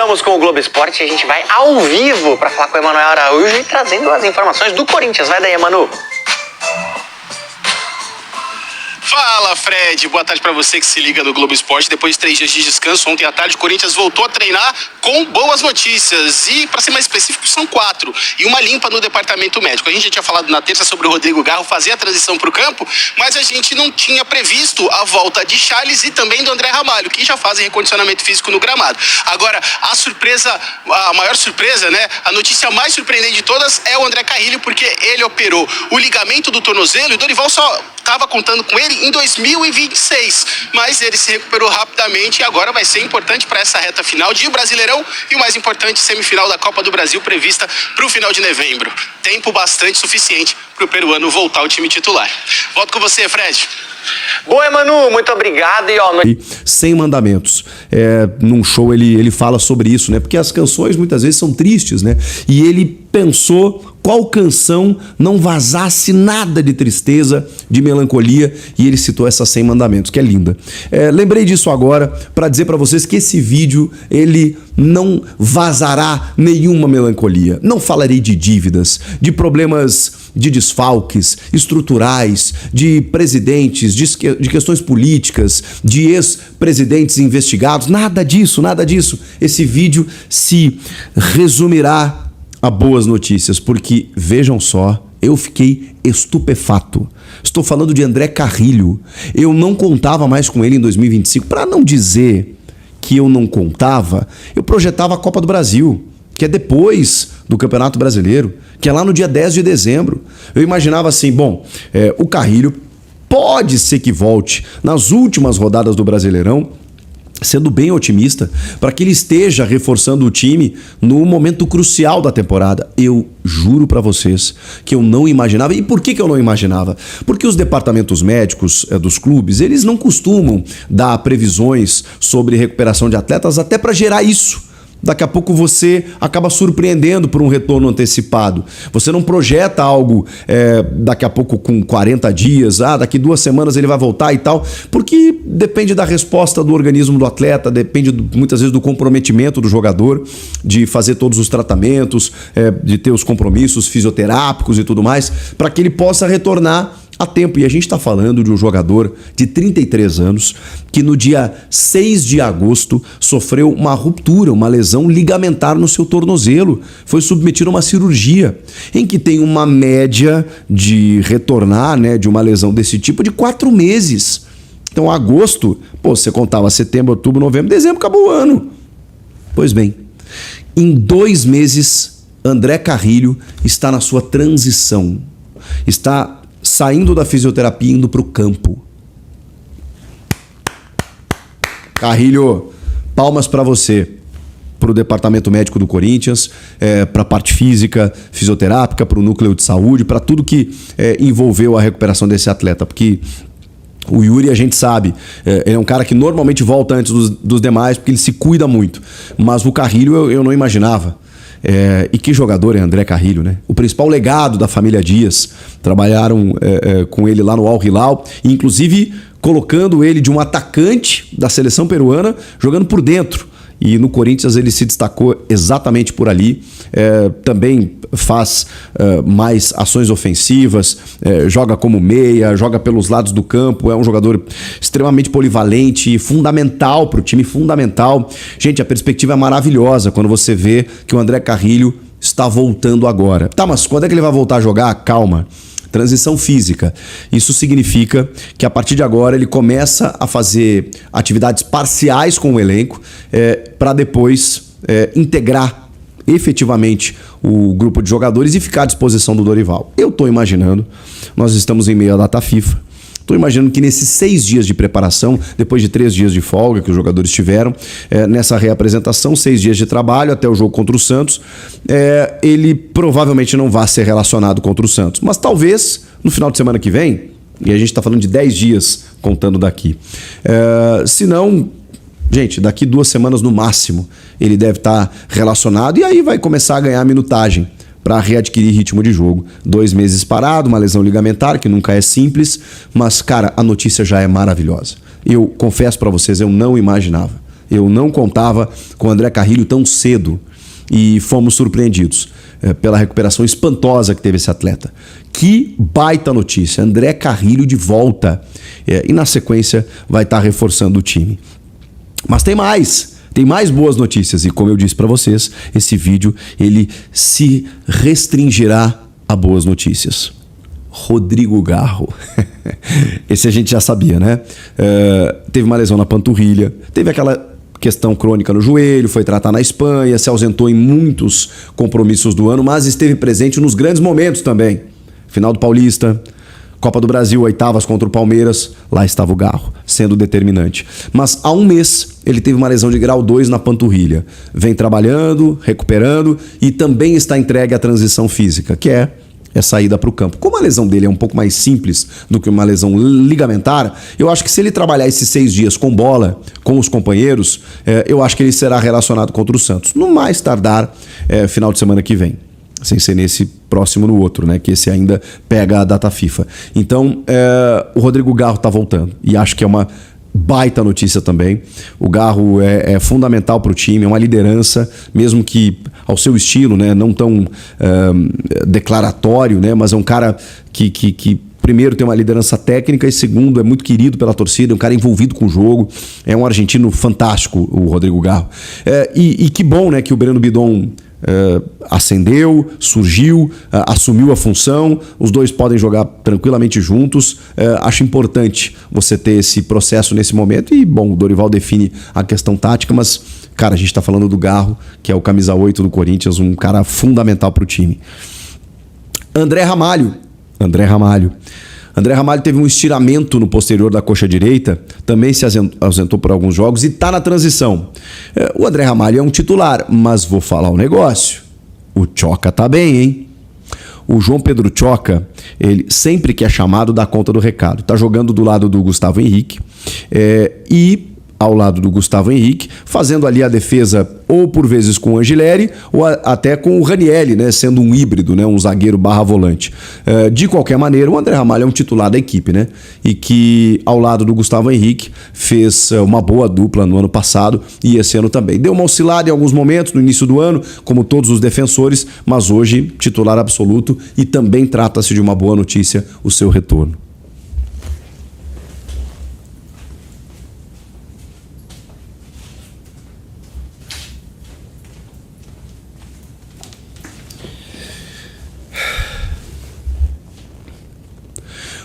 Voltamos com o Globo Esporte e a gente vai ao vivo para falar com o Emanuel Araújo e trazendo as informações do Corinthians. Vai daí, Manu. Fala, Fred. Boa tarde pra você que se liga no Globo Esporte. Depois de 3 dias de descanso, ontem à tarde, o Corinthians voltou a treinar com boas notícias. E, pra ser mais específico, são 4. E uma limpa no departamento médico. A gente já tinha falado na terça sobre o Rodrigo Garro fazer a transição pro campo, mas a gente não tinha previsto a volta de Charles e também do André Ramalho, que já fazem recondicionamento físico no gramado. Agora, a maior surpresa, né? A notícia mais surpreendente de todas é o André Carrilho, porque ele operou o ligamento do tornozelo e o Dorival só estava contando com ele em 2026, mas ele se recuperou rapidamente e agora vai ser importante para essa reta final de Brasileirão e o mais importante, semifinal da Copa do Brasil prevista para o final de novembro. Tempo bastante suficiente para o peruano voltar ao time titular. Volto com você, Fred. Boa, Manu, muito obrigado. E 100 mandamentos. Num show ele fala sobre isso, né? Porque as canções muitas vezes são tristes, né? E ele pensou qual canção não vazasse nada de tristeza, de melancolia, e ele citou essas 100 mandamentos, que é linda. Lembrei disso agora para dizer para vocês que esse vídeo ele não vazará nenhuma melancolia. Não falarei de dívidas, de problemas de desfalques estruturais, de presidentes, de questões políticas, de ex-presidentes investigados, nada disso, nada disso. Esse vídeo se resumirá a boas notícias, porque, vejam só, eu fiquei estupefato. Estou falando de André Carrilho. Eu não contava mais com ele em 2025. Para não dizer que eu não contava, eu projetava a Copa do Brasil, que é depois do Campeonato Brasileiro, que é lá no dia 10 de dezembro. Eu imaginava assim, o Carrilho pode ser que volte nas últimas rodadas do Brasileirão, sendo bem otimista, para que ele esteja reforçando o time no momento crucial da temporada. Eu juro para vocês que eu não imaginava. E por que eu não imaginava? Porque os departamentos médicos dos clubes, eles não costumam dar previsões sobre recuperação de atletas até para gerar isso. Daqui a pouco você acaba surpreendendo por um retorno antecipado. Você não projeta algo daqui a pouco com 40 dias, daqui 2 semanas ele vai voltar e tal, porque depende da resposta do organismo do atleta, depende muitas vezes do comprometimento do jogador, de fazer todos os tratamentos, de ter os compromissos fisioterápicos e tudo mais, para que ele possa retornar a tempo. E a gente está falando de um jogador de 33 anos que no dia 6 de agosto sofreu uma ruptura, uma lesão ligamentar no seu tornozelo. Foi submetido a uma cirurgia em que tem uma média de retornar, né, de uma lesão desse tipo de 4 meses. Então, agosto, você contava setembro, outubro, novembro, dezembro, acabou o ano. Pois bem, em 2 meses, André Carrilho está na sua transição. Está saindo da fisioterapia e indo para o campo. Carrilho, palmas para você, para o departamento médico do Corinthians, para a parte física, fisioterápica, para o núcleo de saúde, para tudo que envolveu a recuperação desse atleta, porque o Yuri, a gente sabe, ele é um cara que normalmente volta antes dos demais, porque ele se cuida muito, mas o Carrilho eu não imaginava. E que jogador é André Carrilho, né? O principal legado da família Dias. Trabalharam com ele lá no Al Hilal, inclusive colocando ele de um atacante da seleção peruana jogando por dentro. E no Corinthians ele se destacou exatamente por ali. Também faz mais ações ofensivas, joga como meia, joga pelos lados do campo, é um jogador extremamente polivalente, fundamental para o time, fundamental. Gente, a perspectiva é maravilhosa quando você vê que o André Carrilho está voltando agora. Tá, mas quando é que ele vai voltar a jogar? Calma. Transição física. Isso significa que a partir de agora ele começa a fazer atividades parciais com o elenco para depois integrar efetivamente o grupo de jogadores e ficar à disposição do Dorival. Eu estou imaginando, nós estamos em meio à data FIFA, estou imaginando que nesses 6 dias de preparação, depois de 3 dias de folga que os jogadores tiveram, nessa reapresentação, 6 dias de trabalho até o jogo contra o Santos, ele provavelmente não vai ser relacionado contra o Santos. Mas talvez no final de semana que vem, e a gente está falando de 10 dias contando daqui, se não, gente, daqui 2 semanas no máximo, ele deve estar relacionado e aí vai começar a ganhar minutagem para readquirir ritmo de jogo. 2 meses parado, uma lesão ligamentar, que nunca é simples, mas, cara, a notícia já é maravilhosa. Eu confesso para vocês, eu não imaginava. Eu não contava com o André Carrilho tão cedo e fomos surpreendidos pela recuperação espantosa que teve esse atleta. Que baita notícia, André Carrilho de volta e na sequência vai estar reforçando o time. Mas tem mais boas notícias e como eu disse para vocês, esse vídeo ele se restringirá a boas notícias. Rodrigo Garro. Esse a gente já sabia, né? Teve uma lesão na panturrilha, teve aquela questão crônica no joelho, foi tratar na Espanha, se ausentou em muitos compromissos do ano, mas esteve presente nos grandes momentos também. Final do Paulista, Copa do Brasil, oitavas contra o Palmeiras, lá estava o Garro, sendo determinante. Mas há um mês ele teve uma lesão de grau 2 na panturrilha. Vem trabalhando, recuperando e também está entregue à transição física, que é saída para o campo. Como a lesão dele é um pouco mais simples do que uma lesão ligamentar, eu acho que se ele trabalhar esses 6 dias com bola, com os companheiros, eu acho que ele será relacionado contra o Santos. No mais tardar, final de semana que vem. Sem ser nesse próximo no outro, né? Que esse ainda pega a data FIFA. Então, o Rodrigo Garro está voltando. E acho que é uma baita notícia também. O Garro é fundamental para o time, é uma liderança, mesmo que ao seu estilo, né? Não tão declaratório, né? Mas é um cara que primeiro tem uma liderança técnica e segundo é muito querido pela torcida, é um cara envolvido com o jogo, é um argentino fantástico, o Rodrigo Garro. E que bom, né? Que o Breno Bidon ascendeu, surgiu, assumiu a função, os dois podem jogar tranquilamente juntos. Acho importante você ter esse processo nesse momento e, bom, o Dorival define a questão tática, mas, cara, a gente tá falando do Garro, que é o camisa 8 do Corinthians, um cara fundamental pro time. André Ramalho teve um estiramento no posterior da coxa direita, também se ausentou por alguns jogos e está na transição. O André Ramalho é um titular, mas vou falar um negócio. O Tchoca tá bem, hein? O João Pedro Tchoca, ele sempre que é chamado dá conta do recado. Tá jogando do lado do Gustavo Henrique e ao lado do Gustavo Henrique, fazendo ali a defesa ou por vezes com o Angileri ou até com o Ranieri, né, sendo um híbrido, né, um zagueiro barra volante. De qualquer maneira, o André Ramalho é um titular da equipe, né, e que ao lado do Gustavo Henrique fez uma boa dupla no ano passado e esse ano também. Deu uma oscilada em alguns momentos no início do ano, como todos os defensores, mas hoje titular absoluto e também trata-se de uma boa notícia o seu retorno.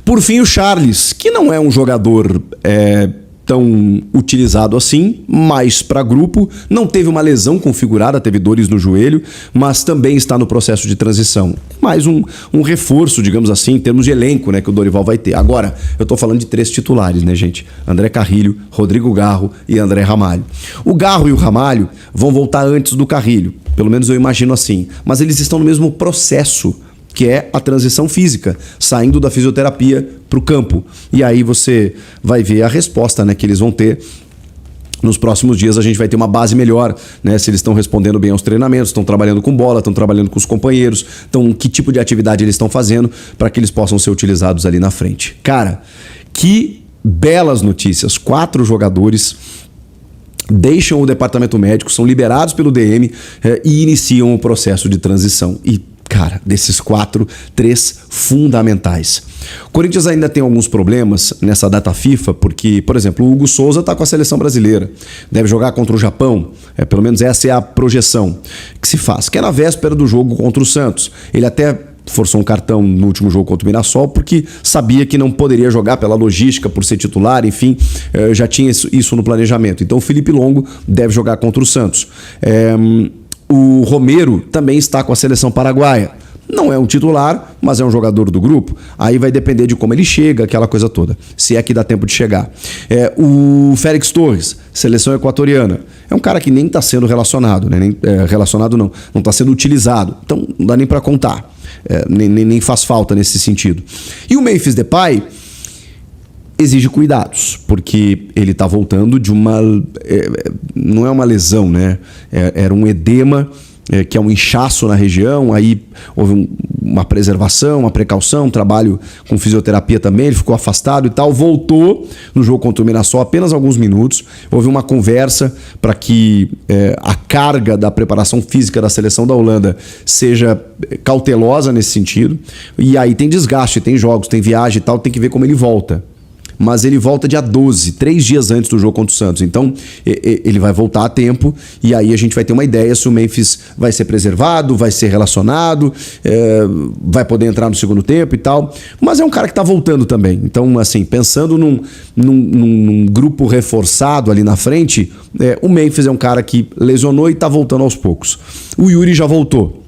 Por fim, o Charles, que não é um jogador tão utilizado assim, mas para grupo, não teve uma lesão configurada, teve dores no joelho, mas também está no processo de transição. Mais um reforço, digamos assim, em termos de elenco, né, que o Dorival vai ter. Agora, eu estou falando de 3 titulares, né, gente? André Carrilho, Rodrigo Garro e André Ramalho. O Garro e o Ramalho vão voltar antes do Carrilho, pelo menos eu imagino assim, mas eles estão no mesmo processo, que é a transição física, saindo da fisioterapia para o campo. E aí você vai ver a resposta, né, que eles vão ter. Nos próximos dias a gente vai ter uma base melhor, né? Se eles estão respondendo bem aos treinamentos, estão trabalhando com bola, estão trabalhando com os companheiros, então que tipo de atividade eles estão fazendo para que eles possam ser utilizados ali na frente. Cara, que belas notícias. 4 jogadores deixam o departamento médico, são liberados pelo DM e iniciam o processo de transição. E cara, desses 4, 3 fundamentais. O Corinthians ainda tem alguns problemas nessa data FIFA, porque, por exemplo, o Hugo Souza está com a seleção brasileira, deve jogar contra o Japão, pelo menos essa é a projeção que se faz, que é na véspera do jogo contra o Santos. Ele até forçou um cartão no último jogo contra o Mirassol, porque sabia que não poderia jogar pela logística, por ser titular, enfim, já tinha isso no planejamento. Então o Felipe Longo deve jogar contra o Santos. O Romero também está com a seleção paraguaia. Não é um titular, mas é um jogador do grupo. Aí vai depender de como ele chega, aquela coisa toda. Se é que dá tempo de chegar. O Félix Torres, seleção equatoriana. É um cara que nem está sendo relacionado, né? Relacionado não está sendo utilizado. Então não dá nem para contar. Nem faz falta nesse sentido. E o Memphis Depay exige cuidados, porque ele está voltando de uma... não é uma lesão, né? Era um edema que é um inchaço na região, aí houve uma preservação, uma precaução, um trabalho com fisioterapia também, ele ficou afastado e tal, voltou no jogo contra o Mirassol apenas alguns minutos, houve uma conversa para que a carga da preparação física da seleção da Holanda seja cautelosa nesse sentido, e aí tem desgaste, tem jogos, tem viagem e tal, tem que ver como ele volta. Mas ele volta dia 12, 3 dias antes do jogo contra o Santos. Então, ele vai voltar a tempo e aí a gente vai ter uma ideia se o Memphis vai ser preservado, vai ser relacionado, vai poder entrar no segundo tempo e tal. Mas é um cara que tá voltando também. Então, assim, pensando num grupo reforçado ali na frente, o Memphis é um cara que lesionou e tá voltando aos poucos. O Yuri já voltou.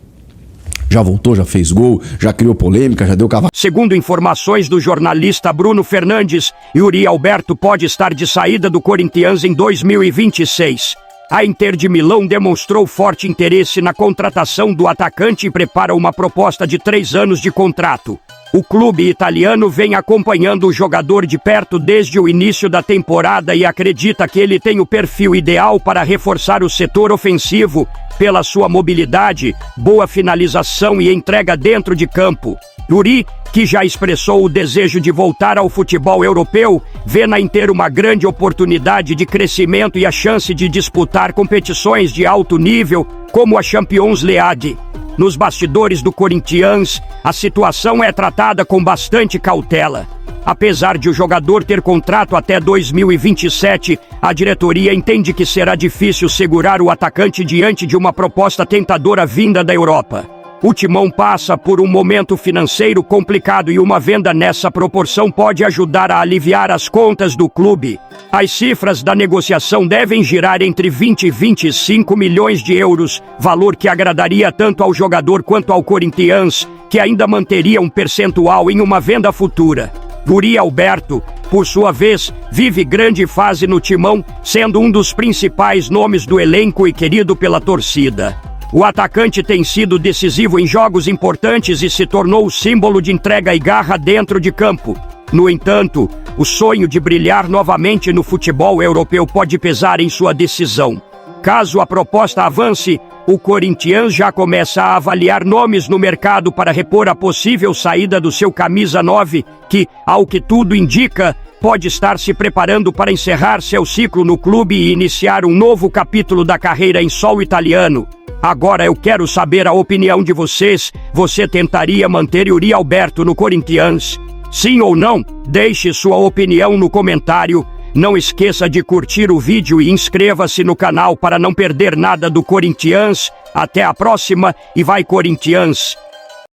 Já fez gol, já criou polêmica, já deu cavalo. Segundo informações do jornalista Bruno Fernandes, Yuri Alberto pode estar de saída do Corinthians em 2026. A Inter de Milão demonstrou forte interesse na contratação do atacante e prepara uma proposta de 3 anos de contrato. O clube italiano vem acompanhando o jogador de perto desde o início da temporada e acredita que ele tem o perfil ideal para reforçar o setor ofensivo pela sua mobilidade, boa finalização e entrega dentro de campo. Yuri, que já expressou o desejo de voltar ao futebol europeu, vê na Inter uma grande oportunidade de crescimento e a chance de disputar competições de alto nível, como a Champions League. Nos bastidores do Corinthians, a situação é tratada com bastante cautela. Apesar de o jogador ter contrato até 2027, a diretoria entende que será difícil segurar o atacante diante de uma proposta tentadora vinda da Europa. O Timão passa por um momento financeiro complicado e uma venda nessa proporção pode ajudar a aliviar as contas do clube. As cifras da negociação devem girar entre 20 e 25 milhões de euros, valor que agradaria tanto ao jogador quanto ao Corinthians, que ainda manteria um percentual em uma venda futura. Yuri Alberto, por sua vez, vive grande fase no Timão, sendo um dos principais nomes do elenco e querido pela torcida. O atacante tem sido decisivo em jogos importantes e se tornou o símbolo de entrega e garra dentro de campo. No entanto, o sonho de brilhar novamente no futebol europeu pode pesar em sua decisão. Caso a proposta avance, o Corinthians já começa a avaliar nomes no mercado para repor a possível saída do seu camisa 9, que, ao que tudo indica, pode estar se preparando para encerrar seu ciclo no clube e iniciar um novo capítulo da carreira em solo italiano. Agora eu quero saber a opinião de vocês. Você tentaria manter Yuri Alberto no Corinthians? Sim ou não? Deixe sua opinião no comentário. Não esqueça de curtir o vídeo e inscreva-se no canal para não perder nada do Corinthians. Até a próxima e vai Corinthians!